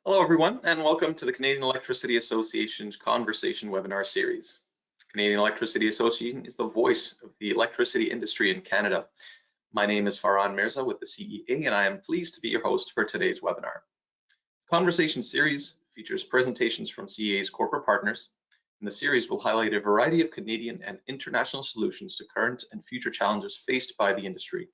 Hello, everyone, and welcome to the Canadian Electricity Association's Conversation webinar series. The Canadian Electricity Association is the voice of the electricity industry in Canada. My name is Farhan Mirza with the CEA, and I am pleased to be your host for today's webinar. The Conversation series features presentations from CEA's corporate partners, and the series will highlight a variety of Canadian and international solutions to current and future challenges faced by the industry.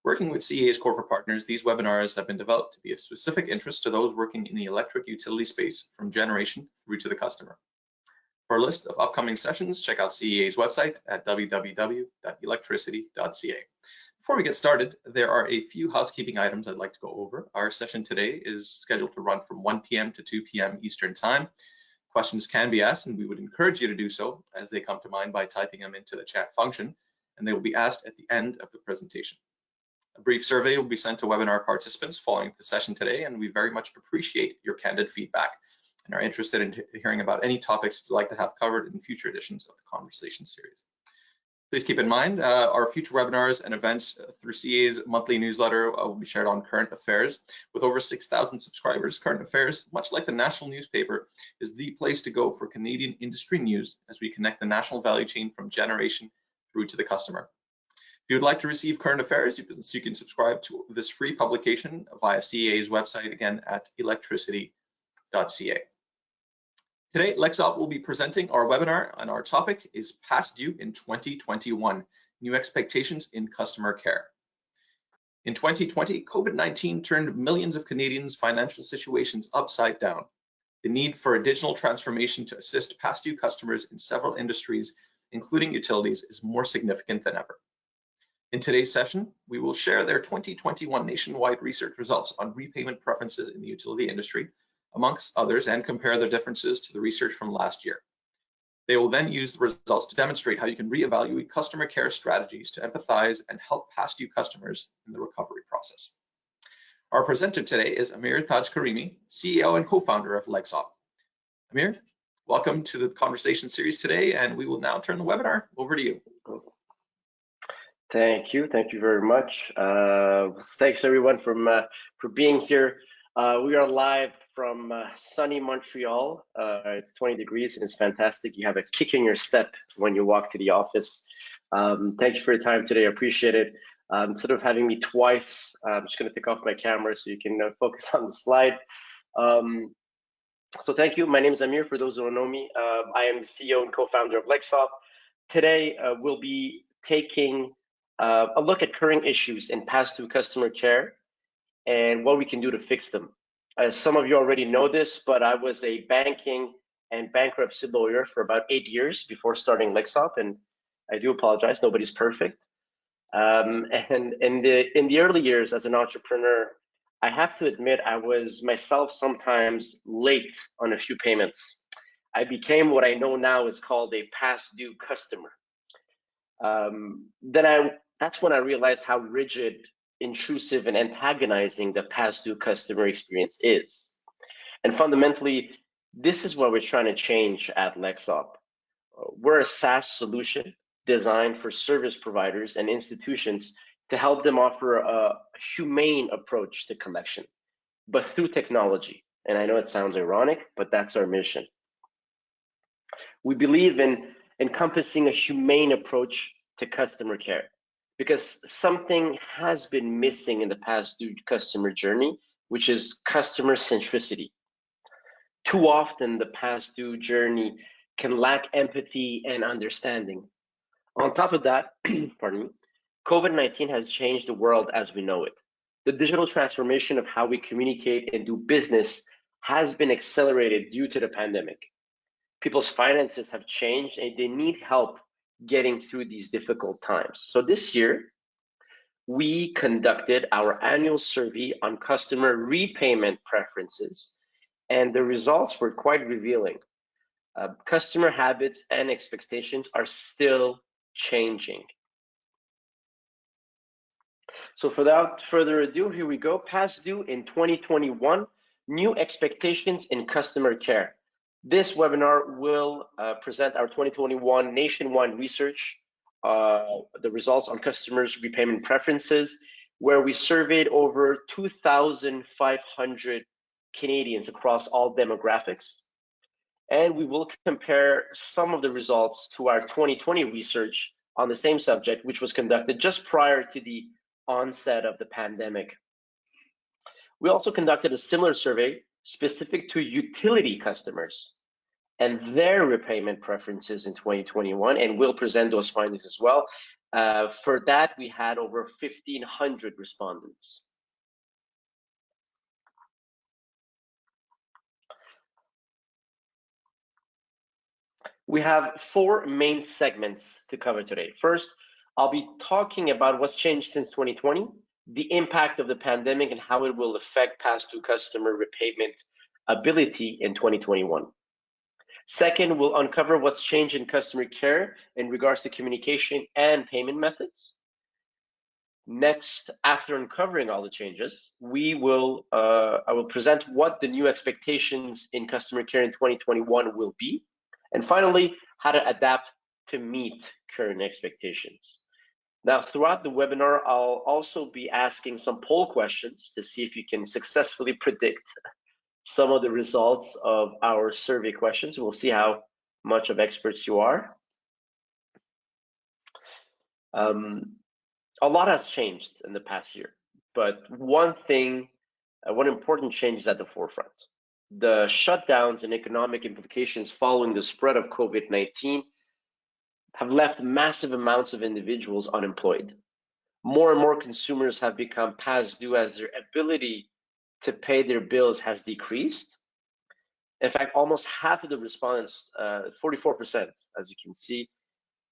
Working with CEA's corporate partners, these webinars have been developed to be of specific interest to those working in the electric utility space from generation through to the customer. For a list of upcoming sessions, check out CEA's website at www.electricity.ca. Before we get started, there are a few housekeeping items I'd like to go over. Our session today is scheduled to run from 1 p.m. to 2 p.m. Eastern Time. Questions can be asked, and we would encourage you to do so as they come to mind by typing them into the chat function, and they will be asked at the end of the presentation. A brief survey will be sent to webinar participants following the session today, and we very much appreciate your candid feedback and are interested in hearing about any topics you'd like to have covered in future editions of the Conversation series. Please keep in mind our future webinars and events through CEA's monthly newsletter will be shared on current affairs. With over 6,000 subscribers, Current Affairs, much like the national newspaper, is the place to go for Canadian industry news as we connect the national value chain from generation through to the customer. If you would like to receive current affairs, you can subscribe to this free publication via CEA's website, again at electricity.ca. Today, Lexop will be presenting our webinar, and our topic is Past Due in 2021, New Expectations in Customer Care. In 2020, COVID-19 turned millions of Canadians' financial situations upside down. The need for a digital transformation to assist past due customers in several industries, including utilities, is more significant than ever. In today's session, we will share their 2021 nationwide research results on repayment preferences in the utility industry, amongst others, and compare their differences to the research from last year. They will then use the results to demonstrate how you can reevaluate customer care strategies to empathize and help past due customers in the recovery process. Our presenter today is Amir Tajkarimi, CEO and co-founder of Lexop. Amir, welcome to the Conversation series today, and we will now turn the webinar over to you. Thank you very much. Thanks everyone for being here. We are live from sunny Montreal. It's 20 degrees and it's fantastic. You have a kick in your step when you walk to the office. Thank you for your time today. I appreciate it. Instead of having me twice, I'm just going to take off my camera so you can focus on the slide. So thank you. My name is Amir. For those who don't know me, I am the CEO and co-founder of Lexop. Today, we'll be taking a look at current issues in past due customer care and what we can do to fix them. Some of you already know this, but I was a banking and bankruptcy lawyer for about 8 years before starting Lexop, and I do apologize, nobody's perfect. And in the early years as an entrepreneur, I have to admit I was myself sometimes late on a few payments. I became what I know now is called a past due customer. That's when I realized how rigid, intrusive, and antagonizing the past due customer experience is. And fundamentally, this is what we're trying to change at Lexop. We're a SaaS solution designed for service providers and institutions to help them offer a humane approach to collection, but through technology. And I know it sounds ironic, but that's our mission. We believe in encompassing a humane approach to customer care, because something has been missing in the past due customer journey, which is customer centricity. Too often, the past due journey can lack empathy and understanding. On top of that, pardon me, COVID-19 has changed the world as we know it. The digital transformation of how we communicate and do business has been accelerated due to the pandemic. People's finances have changed and they need help getting through these difficult times. So this year, we conducted our annual survey on customer repayment preferences, and the results were quite revealing. Customer habits and expectations are still changing. So without further ado, here we go. Past due in 2021, new expectations in customer care. This webinar will present our 2021 nationwide research, the results on customers' repayment preferences, where we surveyed over 2,500 Canadians across all demographics. And we will compare some of the results to our 2020 research on the same subject, which was conducted just prior to the onset of the pandemic. We also conducted a similar survey specific to utility customers and their repayment preferences in 2021, and we'll present those findings as well. For that, we had over 1,500 respondents. We have 4 main segments to cover today. First, I'll be talking about what's changed since 2020, the impact of the pandemic, and how it will affect past due customer repayment ability in 2021. Second, we'll uncover what's changed in customer care in regards to communication and payment methods. Next, after uncovering all the changes, I will present what the new expectations in customer care in 2021 will be. And finally, how to adapt to meet current expectations. Now, throughout the webinar, I'll also be asking some poll questions to see if you can successfully predict some of the results of our survey questions. We'll see how much of experts you are. A lot has changed in the past year, but one important change is at the forefront. The shutdowns and economic implications following the spread of COVID-19 have left massive amounts of individuals unemployed. More and more consumers have become past due as their ability to pay their bills has decreased. In fact, almost half of the respondents, 44%, as you can see,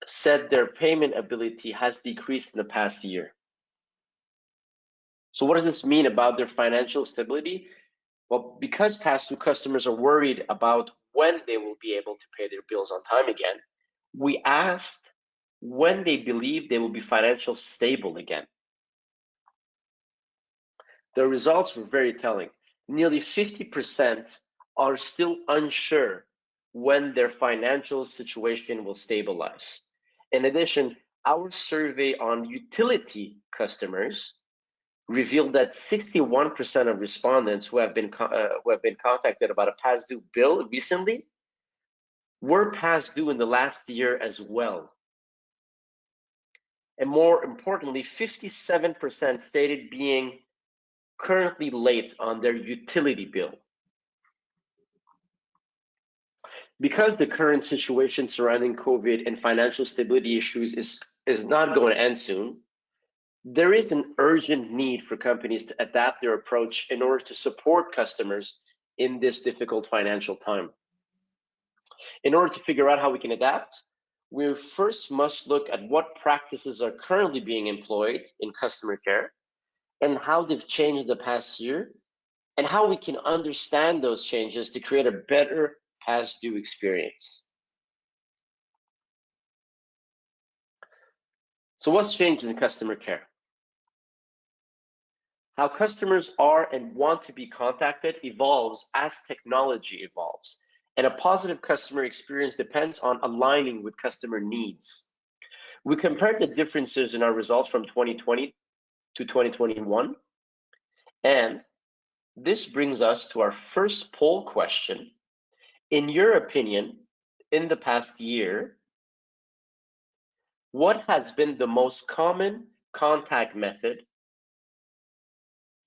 said their payment ability has decreased in the past year. So what does this mean about their financial stability? Well, because past due customers are worried about when they will be able to pay their bills on time again, we asked when they believe they will be financially stable again. The results were very telling. Nearly 50% are still unsure when their financial situation will stabilize. In addition, our survey on utility customers revealed that 61% of respondents who have been contacted about a past due bill recently were past due in the last year as well. And more importantly, 57% stated being currently late on their utility bill. Because the current situation surrounding COVID and financial stability issues is not going to end soon, there is an urgent need for companies to adapt their approach in order to support customers in this difficult financial time. In order to figure out how we can adapt, we first must look at what practices are currently being employed in customer care and how they've changed the past year, and how we can understand those changes to create a better past due experience. So what's changed in customer care? How customers are and want to be contacted evolves as technology evolves, and a positive customer experience depends on aligning with customer needs. We compared the differences in our results from 2020 to 2021, and this brings us to our first poll question. In your opinion, in the past year, what has been the most common contact method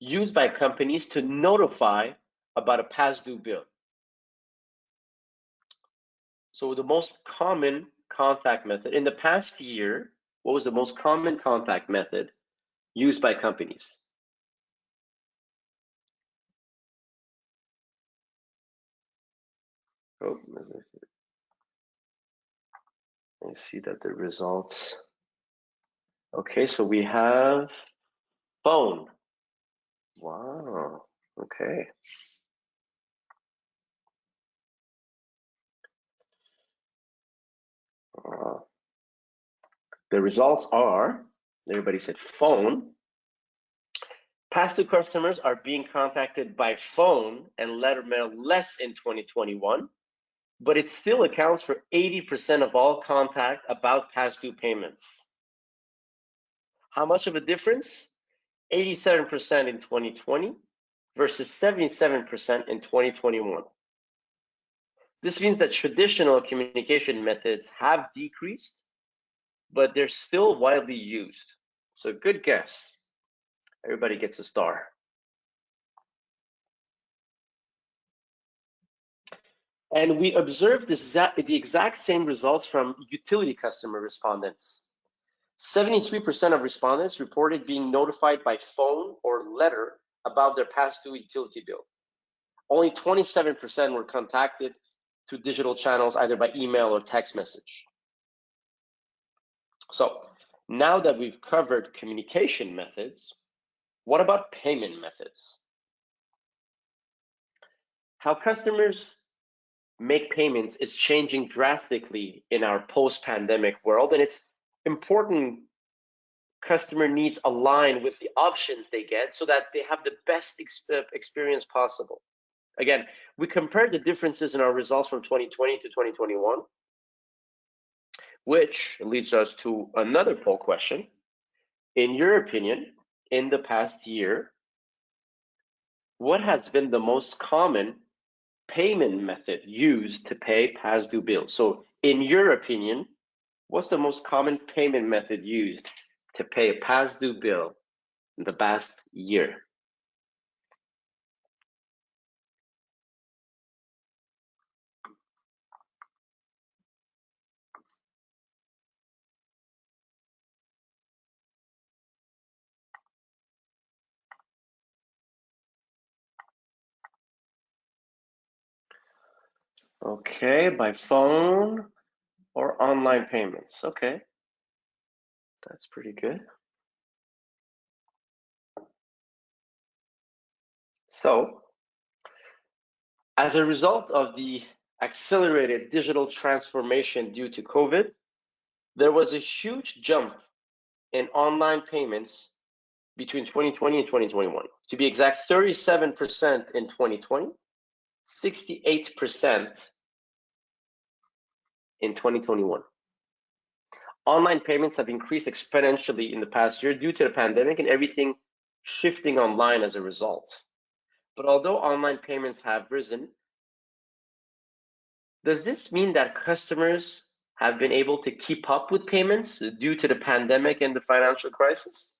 used by companies to notify about a past due bill? So the most common contact method in the past year, what was the most common contact method used by companies? Oh, I see that the results. Okay, so we have phone. Wow, okay. The results are, everybody said phone. Past due customers are being contacted by phone and letter mail less in 2021, but it still accounts for 80% of all contact about past due payments. How much of a difference? 87% in 2020 versus 77% in 2021. This means that traditional communication methods have decreased, but they're still widely used. So good guess. Everybody gets a star. And we observed the exact same results from utility customer respondents. 73% of respondents reported being notified by phone or letter about their past due utility bill. Only 27% were contacted through digital channels, either by email or text message. So now that we've covered communication methods, what about payment methods? How customers make payments is changing drastically in our post-pandemic world, and it's important customer needs align with the options they get so that they have the best experience possible. Again, we compared the differences in our results from 2020 to 2021, which leads us to another poll question. In your opinion, in the past year, what has been the most common payment method used to pay past due bills? So in your opinion, what's the most common payment method used to pay a past due bill in the past year? Okay, by phone or online payments. Okay, that's pretty good. So, as a result of the accelerated digital transformation due to COVID, there was a huge jump in online payments between 2020 and 2021. To be exact, 37% in 2020, 68% in 2021. Online payments have increased exponentially in the past year due to the pandemic and everything shifting online as a result. But although online payments have risen, does this mean that customers have been able to keep up with payments due to the pandemic and the financial crisis?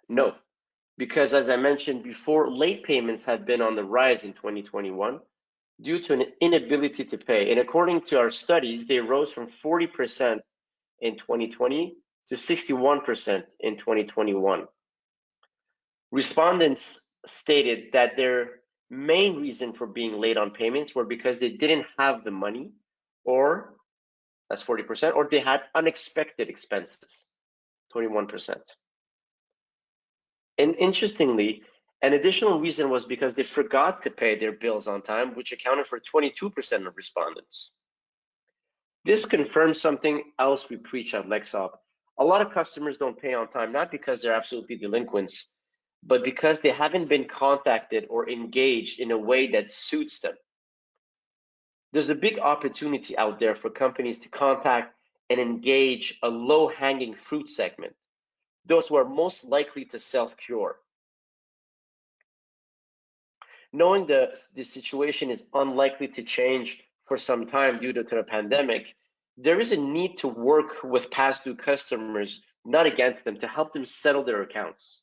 No, because as I mentioned before, late payments have been on the rise in 2021 due to an inability to pay. And according to our studies, they rose from 40% in 2020 to 61% in 2021. Respondents stated that their main reason for being late on payments were because they didn't have the money, or that's 40%, or they had unexpected expenses, 21%. And interestingly, an additional reason was because they forgot to pay their bills on time, which accounted for 22% of respondents. This confirms something else we preach at Lexop. A lot of customers don't pay on time, not because they're absolutely delinquents, but because they haven't been contacted or engaged in a way that suits them. There's a big opportunity out there for companies to contact and engage a low-hanging fruit segment, those who are most likely to self-cure. Knowing the situation is unlikely to change for some time due to the pandemic, there is a need to work with past due customers, not against them, to help them settle their accounts.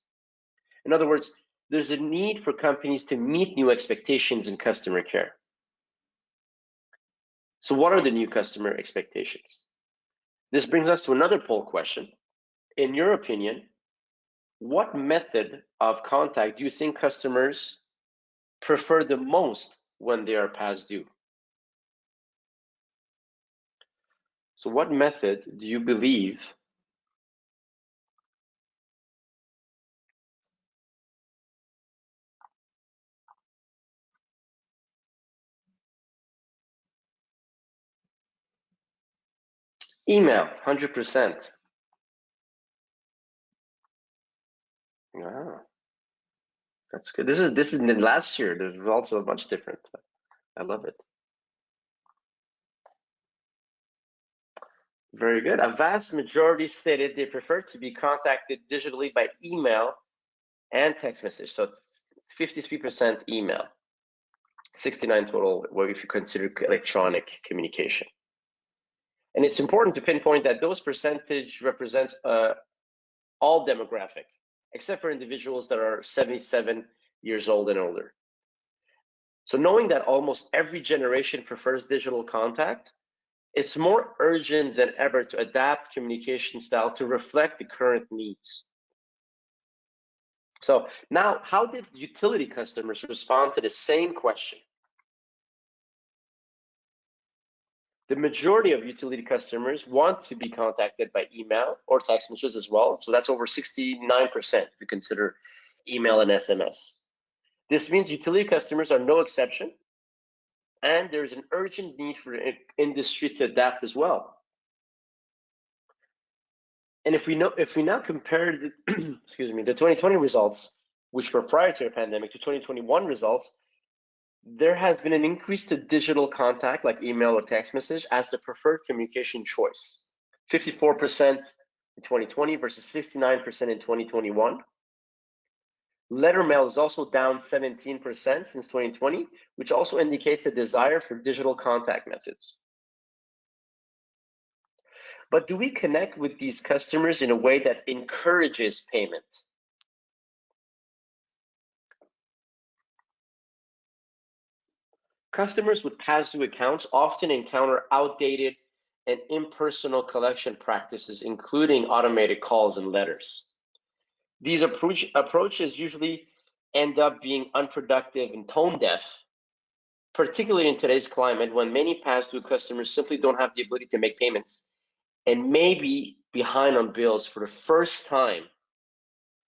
In other words, there's a need for companies to meet new expectations in customer care. So what are the new customer expectations? This brings us to another poll question. In your opinion, what method of contact do you think customers prefer the most when they are past due? So what method do you believe email? 100%. Wow, that's good. This is different than last year. The results are much different. I love it. Very good. A vast majority stated they prefer to be contacted digitally by email and text message. So it's 53% email, 69 total, where if you consider electronic communication. And it's important to pinpoint that those percentage represents all demographic, except for individuals that are 77 years old and older. So knowing that almost every generation prefers digital contact, it's more urgent than ever to adapt communication style to reflect the current needs. So now, how did utility customers respond to the same question? The majority of utility customers want to be contacted by email or text messages as well. So that's over 69% if you consider email and SMS. This means utility customers are no exception, and there's an urgent need for industry to adapt as well. And if we now compare the, excuse me, the 2020 results, which were prior to the pandemic, to 2021 results, there has been an increase to digital contact like email or text message as the preferred communication choice. 54% in 2020 versus 69% in 2021. Letter mail is also down 17% since 2020, which also indicates a desire for digital contact methods. But do we connect with these customers in a way that encourages payment? Customers with past due accounts often encounter outdated and impersonal collection practices, including automated calls and letters. These approaches usually end up being unproductive and tone deaf, particularly in today's climate when many past due customers simply don't have the ability to make payments and may be behind on bills for the first time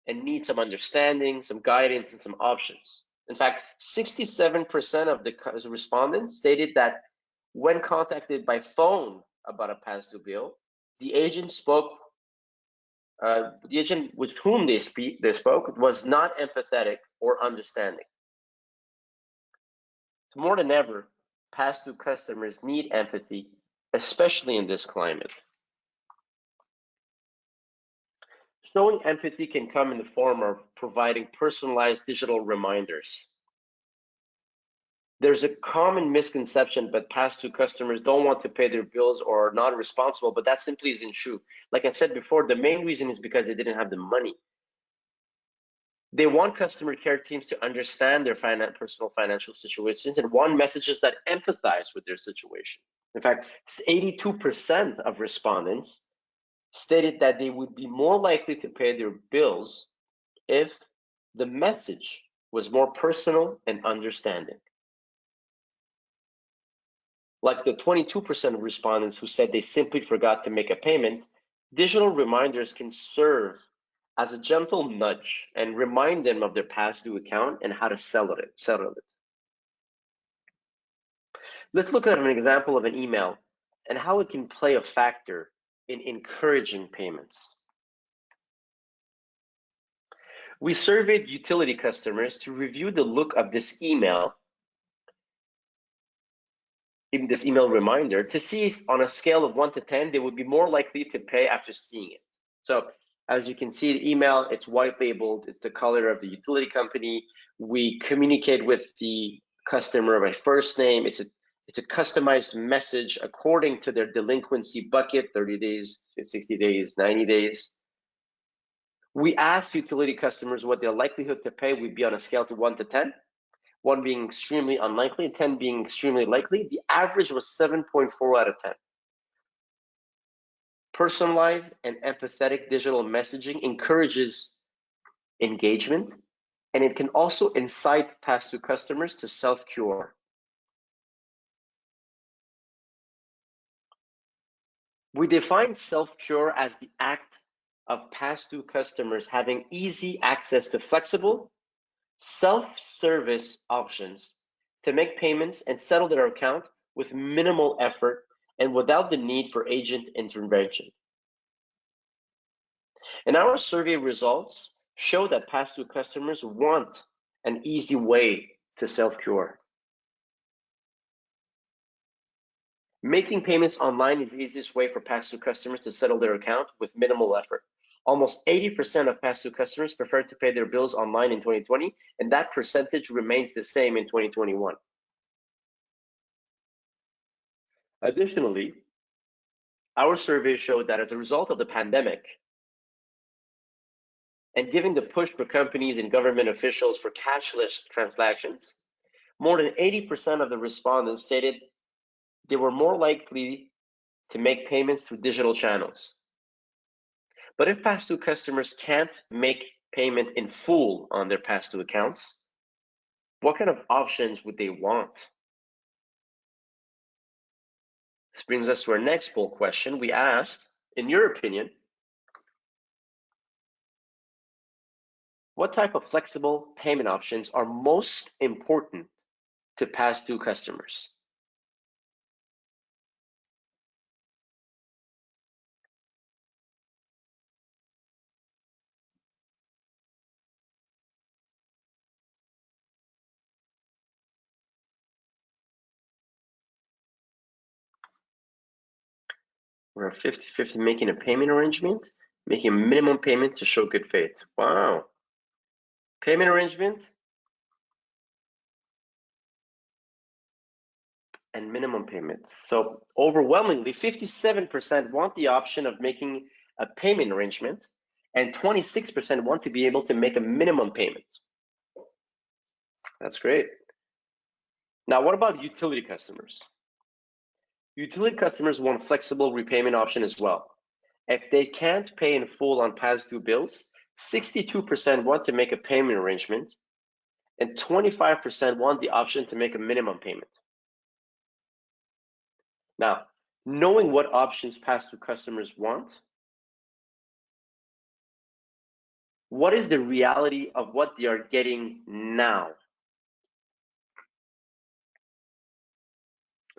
and need some understanding, some guidance, and some options. In fact, 67% of the respondents stated that when contacted by phone about a past due bill, the agent with whom they spoke was not empathetic or understanding. More than ever, past due customers need empathy, especially in this climate. Showing empathy can come in the form of providing personalized digital reminders. There's a common misconception that past due customers don't want to pay their bills or are not responsible, but that simply isn't true. Like I said before, the main reason is because they didn't have the money. They want customer care teams to understand their personal financial situations and want messages that empathize with their situation. In fact, 82% of respondents stated that they would be more likely to pay their bills if the message was more personal and understanding. Like the 22% of respondents who said they simply forgot to make a payment, digital reminders can serve as a gentle nudge and remind them of their past due account and how to settle it. Let's look at an example of an email and how it can play a factor in encouraging payments. We surveyed utility customers to review the look of this email reminder to see if on a scale of 1 to 10, they would be more likely to pay after seeing it. So as you can see, the email, it's white labeled, it's the color of the utility company. We communicate with the customer by first name. It's a customized message according to their delinquency bucket, 30 days, 60 days, 90 days. We asked utility customers what their likelihood to pay would be on a scale to 1 to 10, 1 being extremely unlikely, and 10 being extremely likely. The average was 7.4 out of 10. Personalized and empathetic digital messaging encourages engagement, and it can also incite past due customers to self-cure. We define self-cure as the act of past due customers having easy access to flexible, self-service options to make payments and settle their account with minimal effort and without the need for agent intervention. And our survey results show that past due customers want an easy way to self-cure. Making payments online is the easiest way for past due customers to settle their account with minimal effort. Almost 80% of past due customers prefer to pay their bills online in 2020, and that percentage remains the same in 2021. Additionally, our survey showed that as a result of the pandemic, and given the push for companies and government officials for cashless transactions, more than 80% of the respondents stated they were more likely to make payments through digital channels. But if past due customers can't make payment in full on their past due accounts, what kind of options would they want? This brings us to our next poll question. We asked, in your opinion, what type of flexible payment options are most important to past due customers? We're 50-50 making a payment arrangement, making a minimum payment to show good faith. Wow. Payment arrangement and minimum payments. So overwhelmingly, 57% want the option of making a payment arrangement, and 26% want to be able to make a minimum payment. That's great. Now, what about utility customers? Utility customers want a flexible repayment option as well. If they can't pay in full on past due bills, 62% want to make a payment arrangement, and 25% want the option to make a minimum payment. Now, knowing what options past due customers want, what is the reality of what they are getting now?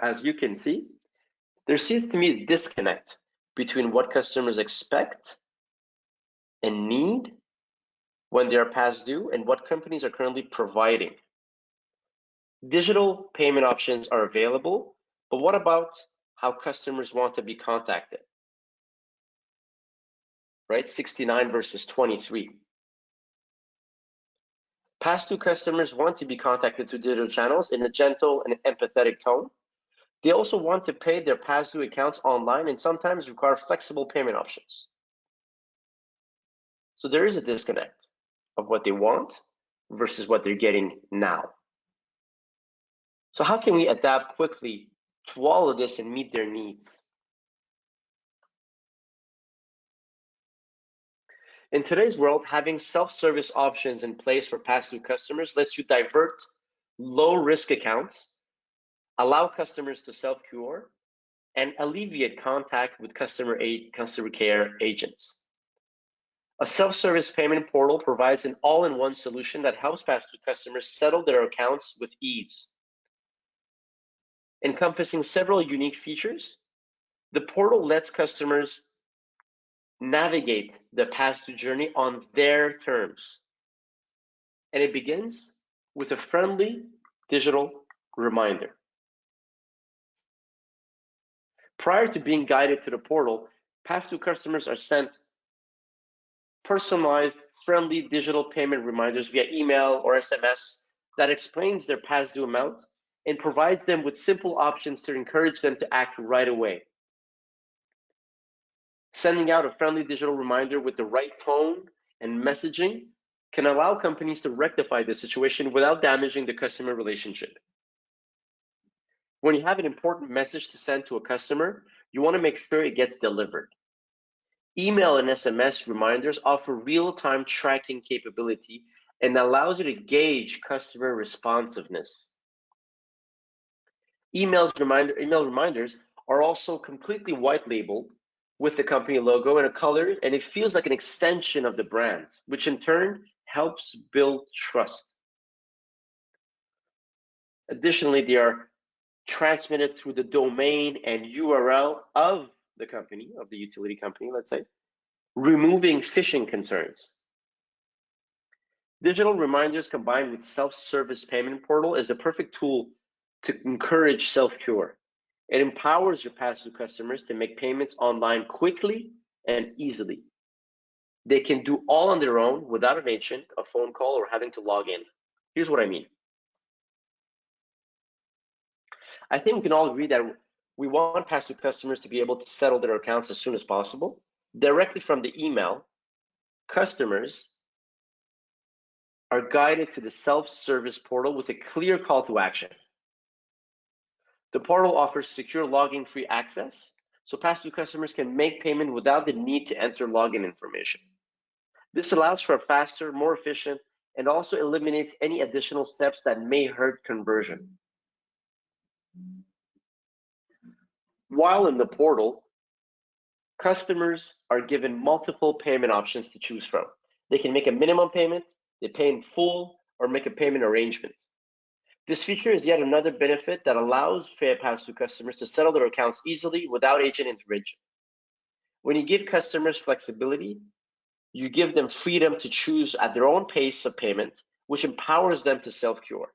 As you can see, there seems to be a disconnect between what customers expect and need when they are past due and what companies are currently providing. Digital payment options are available, but what about how customers want to be contacted? Right, 69 versus 23. Past due customers want to be contacted through digital channels in a gentle and empathetic tone. They also want to pay their past due accounts online and sometimes require flexible payment options. So there is a disconnect of what they want versus what they're getting now. So how can we adapt quickly to all of this and meet their needs? In today's world, having self-service options in place for past due customers lets you divert low-risk accounts, allow customers to self-cure, and alleviate contact with customer care agents. A self-service payment portal provides an all-in-one solution that helps past due customers settle their accounts with ease. Encompassing several unique features, the portal lets customers navigate the past due journey on their terms. And it begins with a friendly digital reminder. Prior to being guided to the portal, past due customers are sent personalized, friendly digital payment reminders via email or SMS that explains their past due amount and provides them with simple options to encourage them to act right away. Sending out a friendly digital reminder with the right tone and messaging can allow companies to rectify the situation without damaging the customer relationship. When you have an important message to send to a customer, you want to make sure it gets delivered. Email and SMS reminders offer real-time tracking capability and allows you to gauge customer responsiveness. Email reminders are also completely white labeled with the company logo and a color, and it feels like an extension of the brand, which in turn helps build trust. Additionally, they are transmitted through the domain and URL of the company, of the utility company, let's say, removing phishing concerns. Digital reminders combined with self-service payment portal is the perfect tool to encourage self-cure. It empowers your past due customers to make payments online quickly and easily. They can do all on their own without an agent, a phone call, or having to log in. Here's what I mean. I think we can all agree that we want past due customers to be able to settle their accounts as soon as possible. Directly from the email, customers are guided to the self-service portal with a clear call to action. The portal offers secure login-free access, so past due customers can make payment without the need to enter login information. This allows for a faster, more efficient, and also eliminates any additional steps that may hurt conversion. While in the portal, customers are given multiple payment options to choose from. They can make a minimum payment, they pay in full, or make a payment arrangement. This feature is yet another benefit that allows past due customers to settle their accounts easily without agent intervention. When you give customers flexibility, you give them freedom to choose at their own pace of payment, which empowers them to self-cure.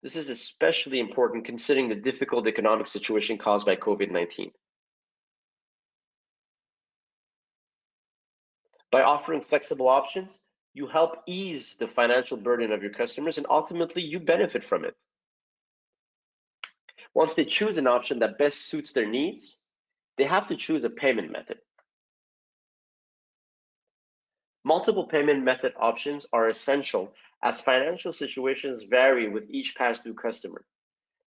This is especially important considering the difficult economic situation caused by COVID-19. By offering flexible options, you help ease the financial burden of your customers, and ultimately you benefit from it. Once they choose an option that best suits their needs, they have to choose a payment method. Multiple payment method options are essential as financial situations vary with each past due customer.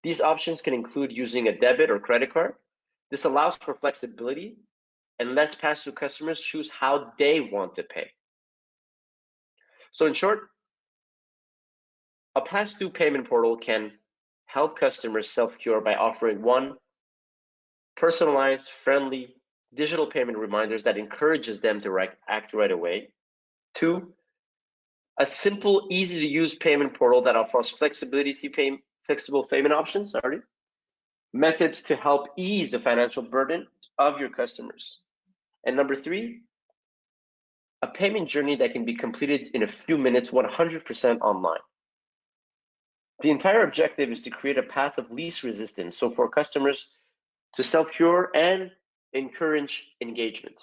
These options can include using a debit or credit card. This allows for flexibility and lets past due customers choose how they want to pay. So in short, a past due payment portal can help customers self-cure by offering one, personalized, friendly, digital payment reminders that encourages them to act right away. Two, a simple, easy to use payment portal that offers flexible payment options, methods to help ease the financial burden of your customers. And number three, a payment journey that can be completed in a few minutes, 100% online. The entire objective is to create a path of least resistance, so for customers to self-cure and encourage engagement.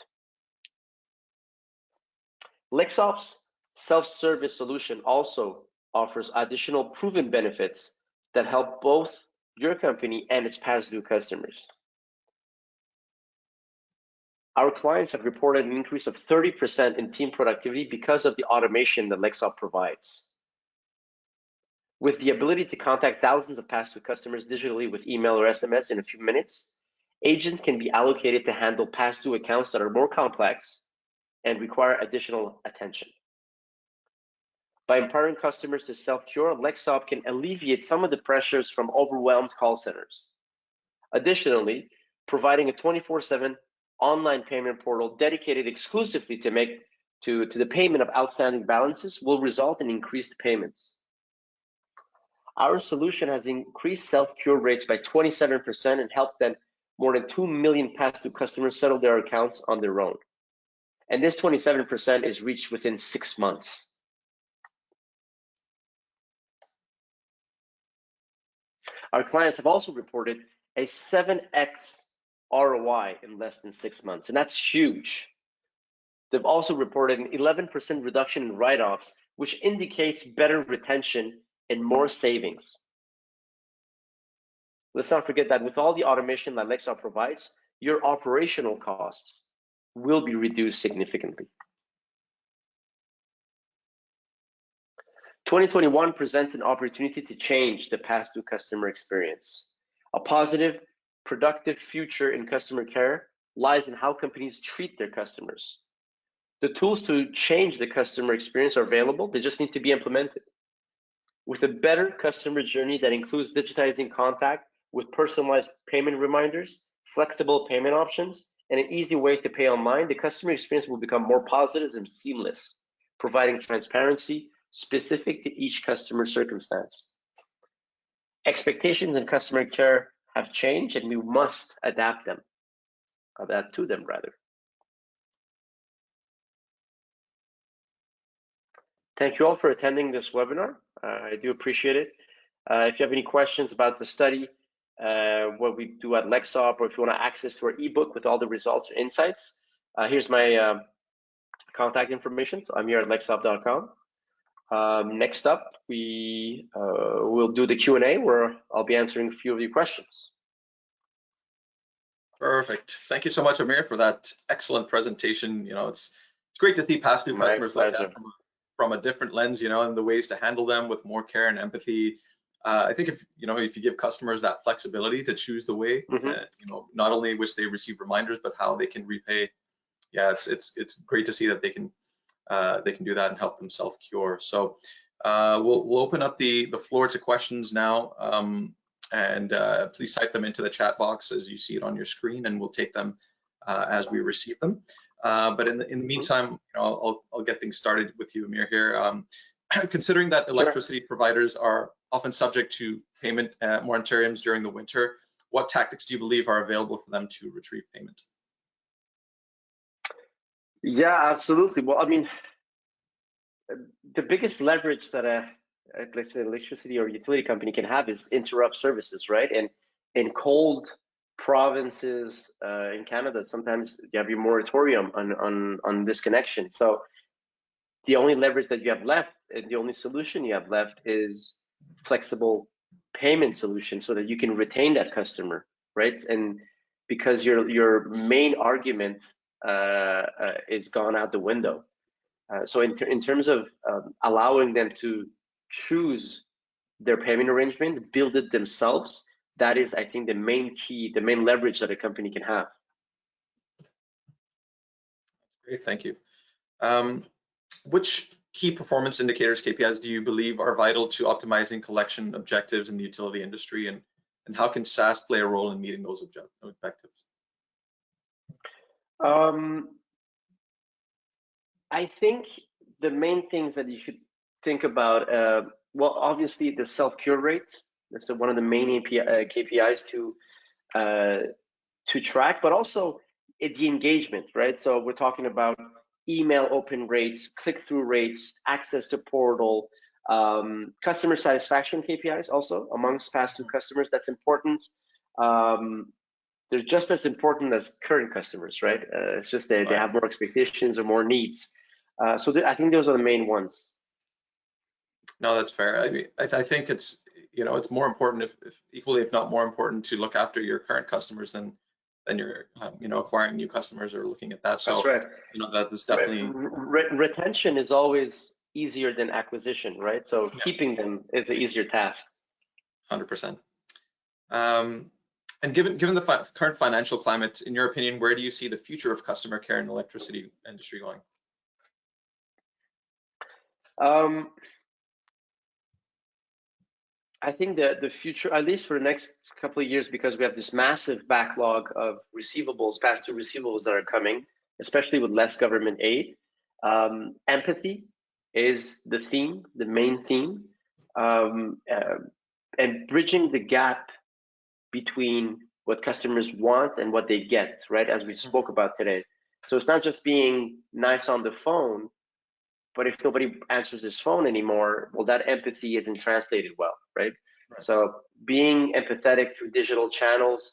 Lexop's self-service solution also offers additional proven benefits that help both your company and its past due customers. Our clients have reported an increase of 30% in team productivity because of the automation that Lexop provides. With the ability to contact thousands of past due customers digitally with email or SMS in a few minutes, agents can be allocated to handle past due accounts that are more complex and require additional attention. By empowering customers to self-cure, Lexop can alleviate some of the pressures from overwhelmed call centers. Additionally, providing a 24/7 online payment portal dedicated exclusively to the payment of outstanding balances will result in increased payments. Our solution has increased self-cure rates by 27% and helped them more than 2 million past due customers settle their accounts on their own. And this 27% is reached within 6 months. Our clients have also reported a 7x ROI in less than 6 months, and that's huge. They've also reported an 11% reduction in write-offs, which indicates better retention and more savings. Let's not forget that with all the automation that Lexop provides, your operational costs will be reduced significantly. 2021 presents an opportunity to change the past due customer experience. A positive, productive future in customer care lies in how companies treat their customers. The tools to change the customer experience are available, they just need to be implemented. With a better customer journey that includes digitizing contact with personalized payment reminders, flexible payment options, and an easy way to pay online, the customer experience will become more positive and seamless, providing transparency specific to each customer circumstance. Expectations in customer care have changed, and we must adapt to them rather. Thank you all for attending this webinar. I do appreciate it. If you have any questions about the study, what we do at Lexop, or if you want to access to our ebook with all the results or insights, here's my contact information. So I'm here at lexop.com. Next up, we will do the Q&A where I'll be answering a few of your questions. Perfect. Thank you so much, Amir, for that excellent presentation. You know, it's great to see past due customers like that from a different lens, you know, and the ways to handle them with more care and empathy. I think if you give customers that flexibility to choose the way, you know, not only which they receive reminders, but how they can repay. Yeah, it's great to see that they can do that and help them self-cure. So we'll open up the floor to questions now. And please type them into the chat box as you see it on your screen, and we'll take them as we receive them. But in the meantime, you know, I'll get things started with you, Amir, here. Considering that electricity providers are often subject to payment moratoriums during the winter, what tactics do you believe are available for them to retrieve payment? Yeah, absolutely. Well, I mean, the biggest leverage that let's say electricity or utility company can have is interrupt services, right? And in cold provinces in Canada, sometimes you have your moratorium on disconnection. So the only leverage that you have left, and the only solution you have left, is flexible payment solution so that you can retain that customer, right? And because your main argument is gone out the window. So in terms of allowing them to choose their payment arrangement, build it themselves, that is, I think, the main key, the main leverage that a company can have. Great, thank you. Which key performance indicators, KPIs, do you believe are vital to optimizing collection objectives in the utility industry, and how can SaaS play a role in meeting those objectives? I think the main things that you should think about, well, obviously the self-cure rate. That's one of the main KPIs to track, but also the engagement, right? So we're talking about email open rates, click-through rates, access to portal, customer satisfaction KPIs also amongst past due customers. That's important. They're just as important as current customers, right? It's just they have more expectations or more needs. So I think those are the main ones. No, that's fair. I mean, I think it's, you know, it's more important, if equally, if not more important, to look after your current customers than you're, you know, acquiring new customers or looking at that. So, that's right. You know, that is definitely retention is always easier than acquisition, right? So keeping them is an easier task. 100%. And given the current financial climate, in your opinion, where do you see the future of customer care in the electricity industry going? I think that the future, at least for the next couple of years, because we have this massive backlog of receivables, past due receivables that are coming, especially with less government aid, empathy is the theme, the main theme, and bridging the gap between what customers want and what they get, right? As we spoke about today. So it's not just being nice on the phone, but if nobody answers his phone anymore, well, that empathy isn't translated well, right? So being empathetic through digital channels,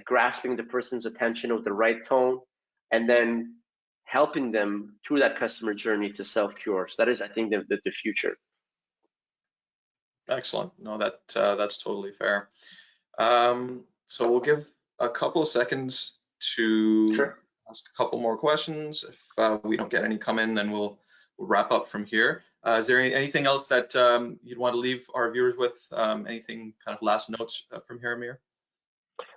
grasping the person's attention with the right tone, and then helping them through that customer journey to self-cure. So that is, I think, the future. Excellent. No, that's totally fair. So we'll give a couple of seconds to ask a couple more questions. If we don't get any come in, then we'll wrap up from here. Is there anything else that you'd want to leave our viewers with? Anything kind of last notes from here, Amir?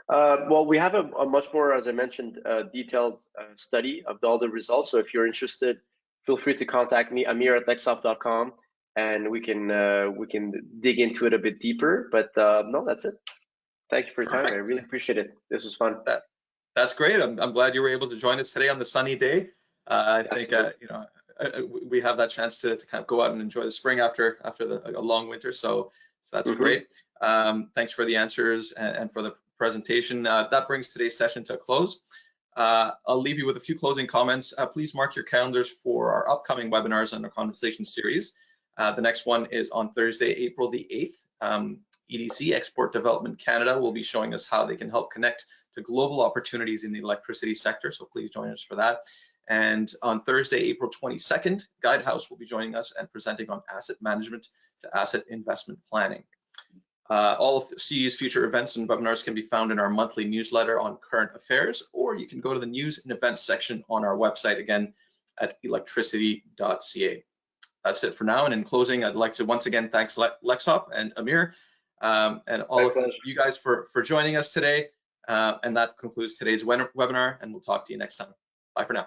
Well, we have a much more, as I mentioned, detailed study of all the results. So if you're interested, feel free to contact me, Amir at lexop.com, and we can dig into it a bit deeper. But no, that's it. Thank you for your time. I really appreciate it. This was fun. That's great. I'm glad you were able to join us today on the sunny day. I think you know, we have that chance to kind of go out and enjoy the spring after a long winter. So that's great. Thanks for the answers and for the presentation. That brings today's session to a close. I'll leave you with a few closing comments. Please mark your calendars for our upcoming webinars and our conversation series. The next one is on Thursday, April the 8th. EDC, Export Development Canada, will be showing us how they can help connect to global opportunities in the electricity sector. So please join us for that. And on Thursday, April 22nd, Guidehouse will be joining us and presenting on asset management to asset investment planning. All of the CEA's future events and webinars can be found in our monthly newsletter on current affairs, or you can go to the news and events section on our website, again, at electricity.ca. That's it for now. And in closing, I'd like to once again thank Lexop and Amir and all of you guys for joining us today. And that concludes today's webinar, and we'll talk to you next time. Bye for now.